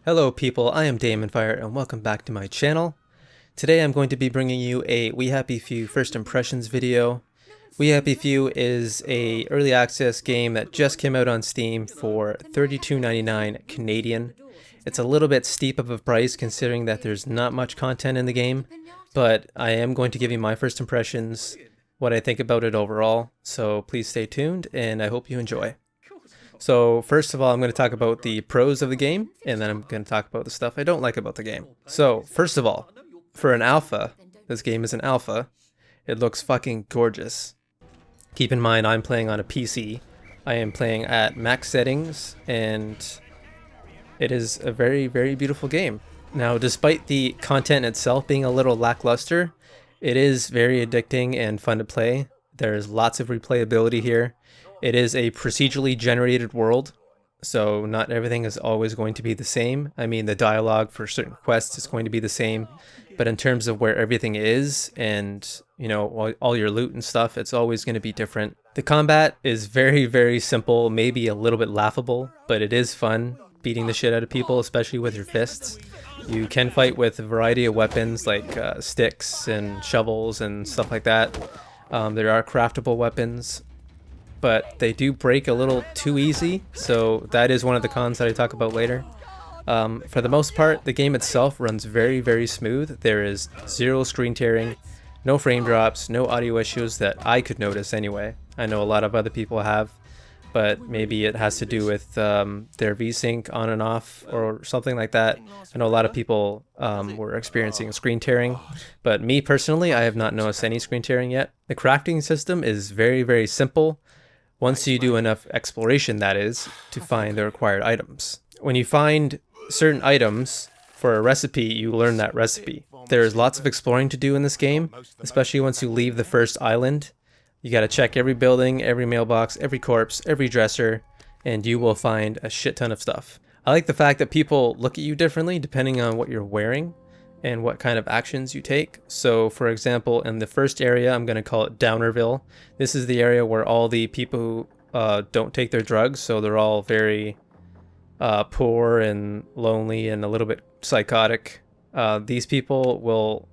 Hello people, I am Damonfire and welcome back to my channel. Today I'm going to be bringing you a We Happy Few first impressions video. We Happy Few is a early access game that just came out on Steam for $32.99 Canadian. It's a little bit steep of a price considering that there's not much content in the game, but I am going to give you my first impressions, what I think about it overall, so please stay tuned and I hope you enjoy. So first of all, I'm going to talk about the pros of the game, and then I'm going to talk about the stuff I don't like about the game. So first of all, for an alpha, this game is an alpha, it looks fucking gorgeous. Keep in mind I'm playing on a PC. I am playing at max settings, and it is a very, very beautiful game. Now, despite the content itself being a little lackluster, it is very addicting and fun to play. There's lots of replayability here. It is a procedurally generated world, so not everything is always going to be the same. I mean, the dialogue for certain quests is going to be the same, but in terms of where everything is and, you know, all your loot and stuff, it's always going to be different. The combat is very, very simple, maybe a little bit laughable, but it is fun beating the shit out of people, especially with your fists. You can fight with a variety of weapons like sticks and shovels and stuff like that. There are craftable weapons, but they do break a little too easy, so that is one of the cons that I talk about later. For the most part, the game itself runs very, very smooth. There is zero screen tearing, no frame drops, no audio issues that I could notice anyway. I know a lot of other people have, but maybe it has to do with their VSync on and off or something like that. I know a lot of people were experiencing screen tearing, but me personally, I have not noticed any screen tearing yet. The crafting system is very, very simple. Once you do enough exploration, that is, to find the required items. When you find certain items for a recipe, you learn that recipe. There's lots of exploring to do in this game, especially once you leave the first island. You gotta check every building, every mailbox, every corpse, every dresser, and you will find a shit ton of stuff. I like the fact that people look at you differently depending on what you're wearing and what kind of actions you take. So for example, in the first area, I'm going to call it Downerville. This is the area where all the people who don't take their drugs, so they're all very poor and lonely and a little bit psychotic. These people will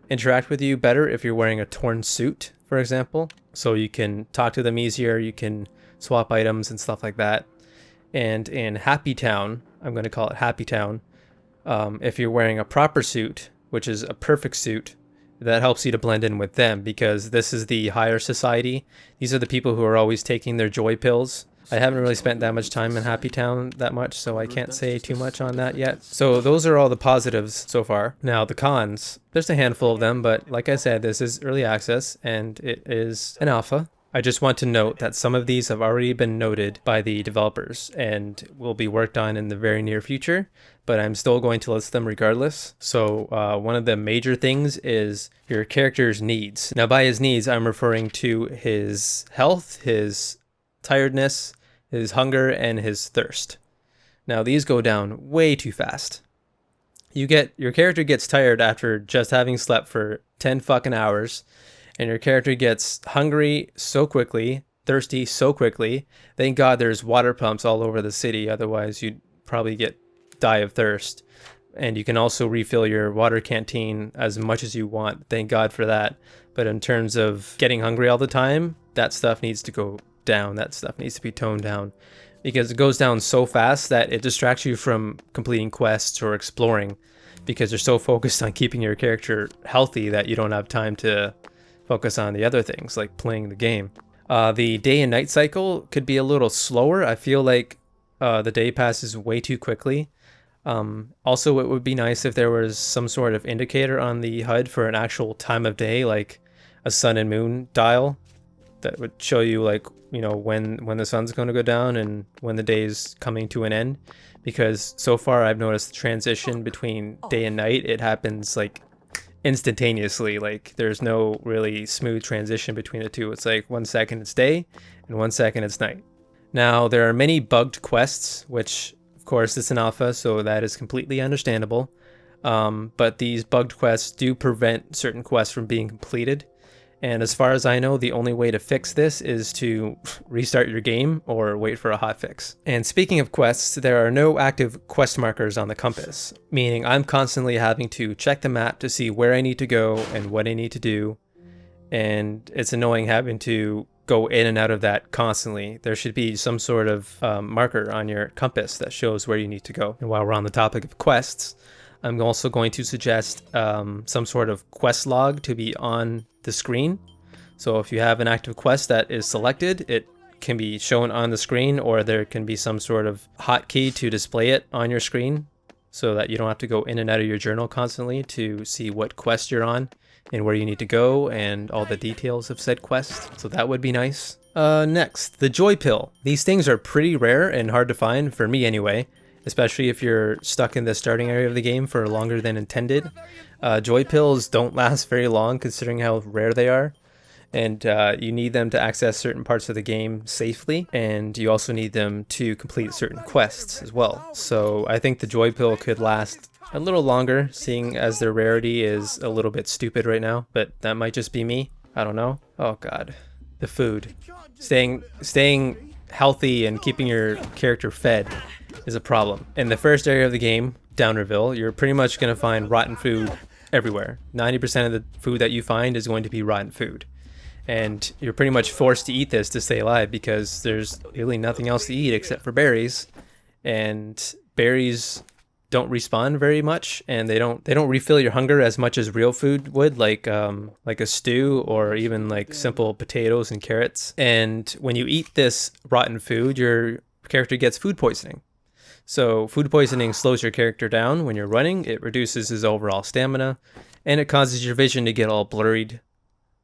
interact with you better if you're wearing a torn suit, for example. So you can talk to them easier, you can swap items and stuff like that. And in Happy Town, I'm going to call it Happy Town, if you're wearing a proper suit, which is a perfect suit, that helps you to blend in with them because this is the higher society. These are the people who are always taking their joy pills. I haven't really spent that much time in Happy Town that much, so I can't say too much on that yet. So those are all the positives so far. Now the cons, there's a handful of them, but like I said, this is early access and it is an alpha. I just want to note that some of these have already been noted by the developers and will be worked on in the very near future, but I'm still going to list them regardless. So one of the major things is your character's needs. Now by his needs, I'm referring to his health, his tiredness, his hunger, and his thirst. Now these go down way too fast. Your character gets tired after just having slept for 10 fucking hours, and your character gets hungry so quickly, thirsty so quickly. Thank God there's water pumps all over the city, otherwise you'd probably die of thirst. And you can also refill your water canteen as much as you want. Thank God for that. But in terms of getting hungry all the time, that stuff needs to go down. That stuff needs to be toned down because it goes down so fast that it distracts you from completing quests or exploring because you're so focused on keeping your character healthy that you don't have time to focus on the other things like playing the game. The day and night cycle could be a little slower. I feel like the day passes way too quickly. Also, it would be nice if there was some sort of indicator on the HUD for an actual time of day, like a sun and moon dial that would show you, like, you know, when the sun's going to go down and when the day is coming to an end. Because so far I've noticed the transition between day and night, it happens like instantaneously. Like there's no really smooth transition between the two. It's like 1 second it's day and 1 second it's night. Now there are many bugged quests, which of course it's an alpha, so that is completely understandable. But these bugged quests do prevent certain quests from being completed. And as far as I know, the only way to fix this is to restart your game or wait for a hotfix. And speaking of quests, there are no active quest markers on the compass, meaning I'm constantly having to check the map to see where I need to go and what I need to do. And it's annoying having to go in and out of that constantly. There should be some sort of marker on your compass that shows where you need to go. And while we're on the topic of quests, I'm also going to suggest some sort of quest log to be on the screen. So if you have an active quest that is selected, it can be shown on the screen, or there can be some sort of hotkey to display it on your screen so that you don't have to go in and out of your journal constantly to see what quest you're on and where you need to go and all the details of said quest. So that would be nice. Next, the Joy Pill. These things are pretty rare and hard to find, for me anyway, especially if you're stuck in the starting area of the game for longer than intended. Joy Pills don't last very long considering how rare they are, and you need them to access certain parts of the game safely, and you also need them to complete certain quests as well. So I think the Joy Pill could last a little longer, seeing as their rarity is a little bit stupid right now, but that might just be me. I don't know. Oh god. The food. Staying healthy and keeping your character fed is a problem. In the first area of the game, Downerville, you're pretty much going to find rotten food everywhere. 90% of the food that you find is going to be rotten food. And you're pretty much forced to eat this to stay alive because there's really nothing else to eat except for berries. And berries don't respawn very much, and they don't refill your hunger as much as real food would, like a stew or even like simple potatoes and carrots. And when you eat this rotten food, your character gets food poisoning. So food poisoning slows your character down when you're running, it reduces his overall stamina, and it causes your vision to get all blurred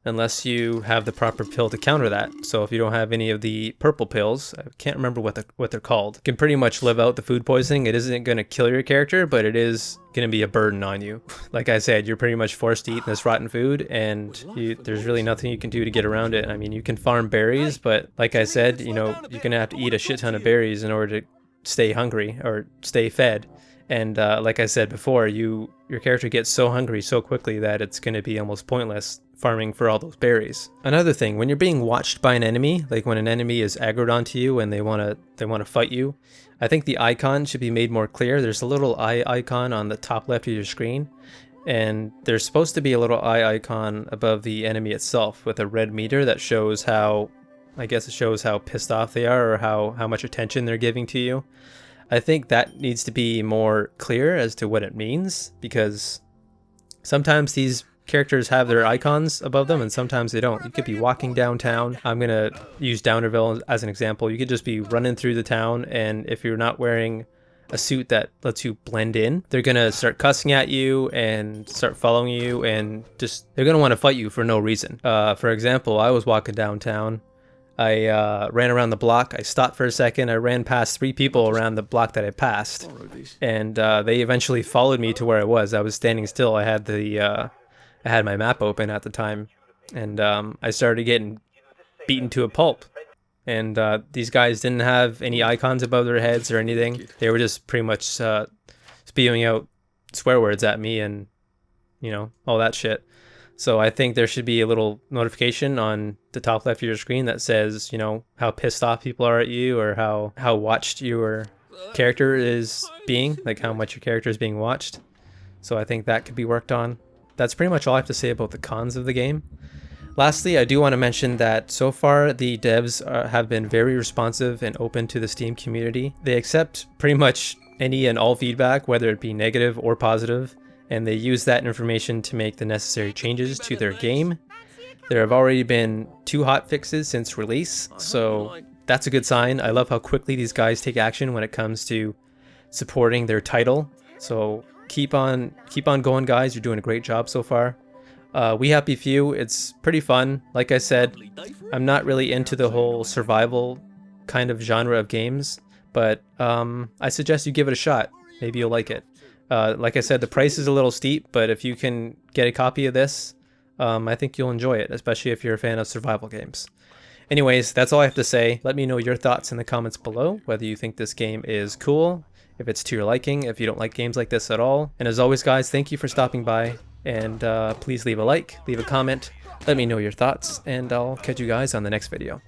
unless you have the proper pill to counter that. So if you don't have any of the purple pills, I can't remember what they're called, you can pretty much live out the food poisoning. It isn't going to kill your character, but it is going to be a burden on you. Like I said, you're pretty much forced to eat this rotten food, and there's really nothing you can do to get around it. I mean, you can farm berries, but like I said, you know, you're going to have to eat a shit ton of berries in order to stay hungry or stay fed. And like I said before, your character gets so hungry so quickly that it's going to be almost pointless farming for all those berries. Another thing, when you're being watched by an enemy, like when an enemy is aggroed onto you and they want to fight you, I think the icon should be made more clear. There's a little eye icon on the top left of your screen, and there's supposed to be a little eye icon above the enemy itself with a red meter that shows how, I guess it shows how pissed off they are or how much attention they're giving to you. I think that needs to be more clear as to what it means, because sometimes these characters have their icons above them and sometimes they don't. You could be walking downtown. I'm going to use Downerville as an example. You could just be running through the town, and if you're not wearing a suit that lets you blend in, they're going to start cussing at you and start following you, and just they're going to want to fight you for no reason. For example, I was walking downtown. I ran around the block. I stopped for a second. I ran past 3 people around the block that I passed, and they eventually followed me to where I was. I was standing still. I had my map open at the time, and I started getting beaten to a pulp. And these guys didn't have any icons above their heads or anything. They were just pretty much spewing out swear words at me and, you know, all that shit. So I think there should be a little notification on the top left of your screen that says, you know, how pissed off people are at you, or how watched your character is being, like how much your character is being watched. So I think that could be worked on. That's pretty much all I have to say about the cons of the game. Lastly, I do want to mention that so far the devs have been very responsive and open to the Steam community. They accept pretty much any and all feedback, whether it be negative or positive, and they use that information to make the necessary changes to their game. There have already been 2 hotfixes since release, so that's a good sign. I love how quickly these guys take action when it comes to supporting their title. So keep on going, guys. You're doing a great job so far. We Happy Few, it's pretty fun. Like I said, I'm not really into the whole survival kind of genre of games, but I suggest you give it a shot. Maybe you'll like it. Like I said, the price is a little steep, but if you can get a copy of this, I think you'll enjoy it, especially if you're a fan of survival games. Anyways, that's all I have to say. Let me know your thoughts in the comments below, whether you think this game is cool, if it's to your liking, if you don't like games like this at all. And as always, guys, thank you for stopping by, And please leave a like, leave a comment, let me know your thoughts, and I'll catch you guys on the next video.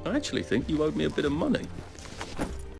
I actually think you owed me a bit of money.